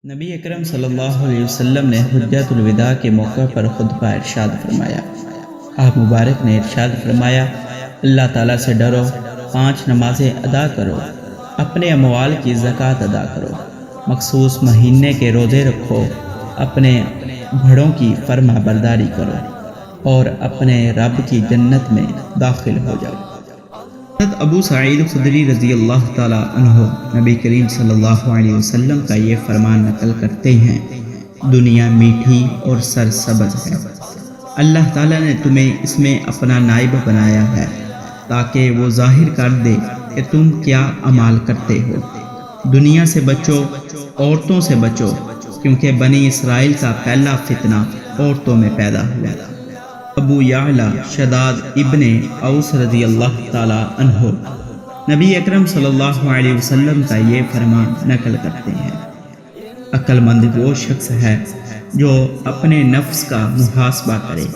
نبی اکرم صلی اللہ علیہ وسلم نے حجۃ الوداع کے موقع پر خطبہ ارشاد فرمایا۔ آپ مبارک نے ارشاد فرمایا، اللہ تعالیٰ سے ڈرو، 5 نمازیں ادا کرو، اپنے اموال کی زکوٰۃ ادا کرو، مخصوص مہینے کے روزے رکھو، اپنے بڑوں کی فرما برداری کرو اور اپنے رب کی جنت میں داخل ہو جاؤ۔ حضرت ابو سعید خدری رضی اللہ تعالیٰ عنہ نبی کریم صلی اللہ علیہ وسلم کا یہ فرمان نقل کرتے ہیں، دنیا میٹھی اور سرسبز ہے، اللہ تعالیٰ نے تمہیں اس میں اپنا نائب بنایا ہے تاکہ وہ ظاہر کر دے کہ تم کیا اعمال کرتے ہو۔ دنیا سے بچو، عورتوں سے بچو، کیونکہ بنی اسرائیل کا پہلا فتنہ عورتوں میں پیدا ہوا۔ ابو یعلا شداد ابن اوس رضی اللہ تعالیٰ عنہ نبی اکرم صلی اللہ علیہ وسلم کا یہ فرمان نقل کرتے ہیں، عقل مند وہ شخص ہے جو اپنے نفس کا محاسبہ کرے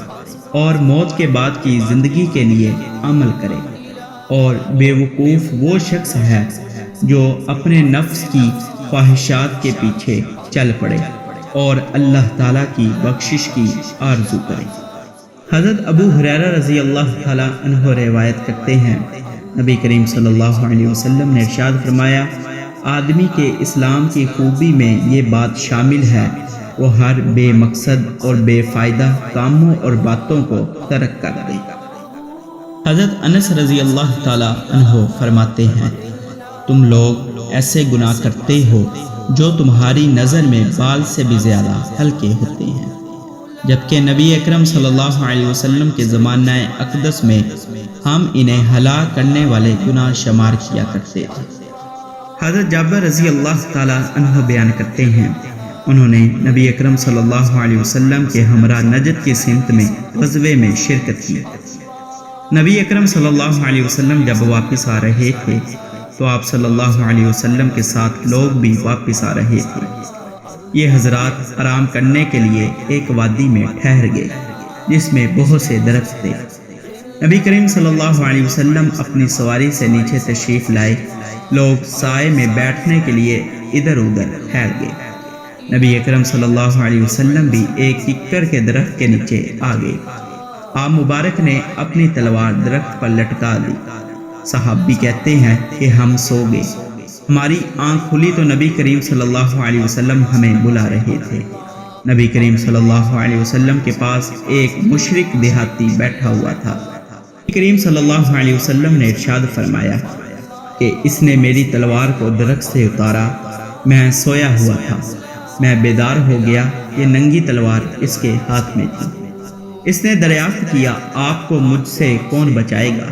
اور موت کے بعد کی زندگی کے لیے عمل کرے، اور بے وقوف وہ شخص ہے جو اپنے نفس کی خواہشات کے پیچھے چل پڑے اور اللہ تعالیٰ کی بخشش کی آرزو کرے۔ حضرت ابو ہریرہ رضی اللہ تعالیٰ عنہ روایت کرتے ہیں، نبی کریم صلی اللہ علیہ وسلم نے ارشاد فرمایا، آدمی کے اسلام کی خوبی میں یہ بات شامل ہے، وہ ہر بے مقصد اور بے فائدہ کاموں اور باتوں کو ترک کر دے۔ حضرت انس رضی اللہ تعالیٰ عنہ فرماتے ہیں، تم لوگ ایسے گناہ کرتے ہو جو تمہاری نظر میں بال سے بھی زیادہ ہلکے ہوتے ہیں، جبکہ نبی اکرم صلی اللہ علیہ وسلم کے زمانہ اقدس میں ہم انہیں ہلاک کرنے والے گناہ شمار کیا کرتے تھے۔ حضرت جابر رضی اللہ تعالیٰ عنہ بیان کرتے ہیں، انہوں نے نبی اکرم صلی اللہ علیہ وسلم کے ہمراہ نجد کی سمت میں غزوے میں شرکت کی۔ نبی اکرم صلی اللہ علیہ وسلم جب واپس آ رہے تھے تو آپ صلی اللہ علیہ وسلم کے ساتھ لوگ بھی واپس آ رہے تھے۔ یہ حضرات آرام کرنے کے لیے ایک وادی میں ٹھہر گئے جس میں بہت سے درخت تھے۔ نبی کریم صلی اللہ علیہ وسلم اپنی سواری سے نیچے تشریف لائے، لوگ سائے میں بیٹھنے کے لیے ادھر ادھر ٹھہر گئے۔ نبی اکرم صلی اللہ علیہ وسلم بھی ایک ککر کے درخت کے نیچے آ گئے۔ آپ مبارک نے اپنی تلوار درخت پر لٹکا دی۔ صحابی کہتے ہیں کہ ہم سو گئے، ہماری آنکھ کھلی تو نبی کریم صلی اللہ علیہ وسلم ہمیں بلا رہے تھے۔ نبی کریم صلی اللہ علیہ وسلم کے پاس ایک مشرک دیہاتی بیٹھا ہوا تھا۔ نبی کریم صلی اللہ علیہ وسلم نے ارشاد فرمایا کہ اس نے میری تلوار کو درخت سے اتارا، میں سویا ہوا تھا، میں بیدار ہو گیا، یہ ننگی تلوار اس کے ہاتھ میں تھی۔ اس نے دریافت کیا، آپ کو مجھ سے کون بچائے گا؟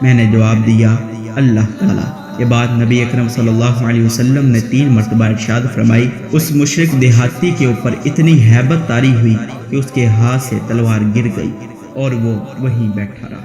میں نے جواب دیا، اللہ تعالیٰ۔ یہ بات نبی اکرم صلی اللہ علیہ وسلم نے 3 مرتبہ ارشاد فرمائی۔ اس مشرک دیہاتی کے اوپر اتنی ہیبت طاری ہوئی کہ اس کے ہاتھ سے تلوار گر گئی اور وہ وہیں بیٹھا رہا۔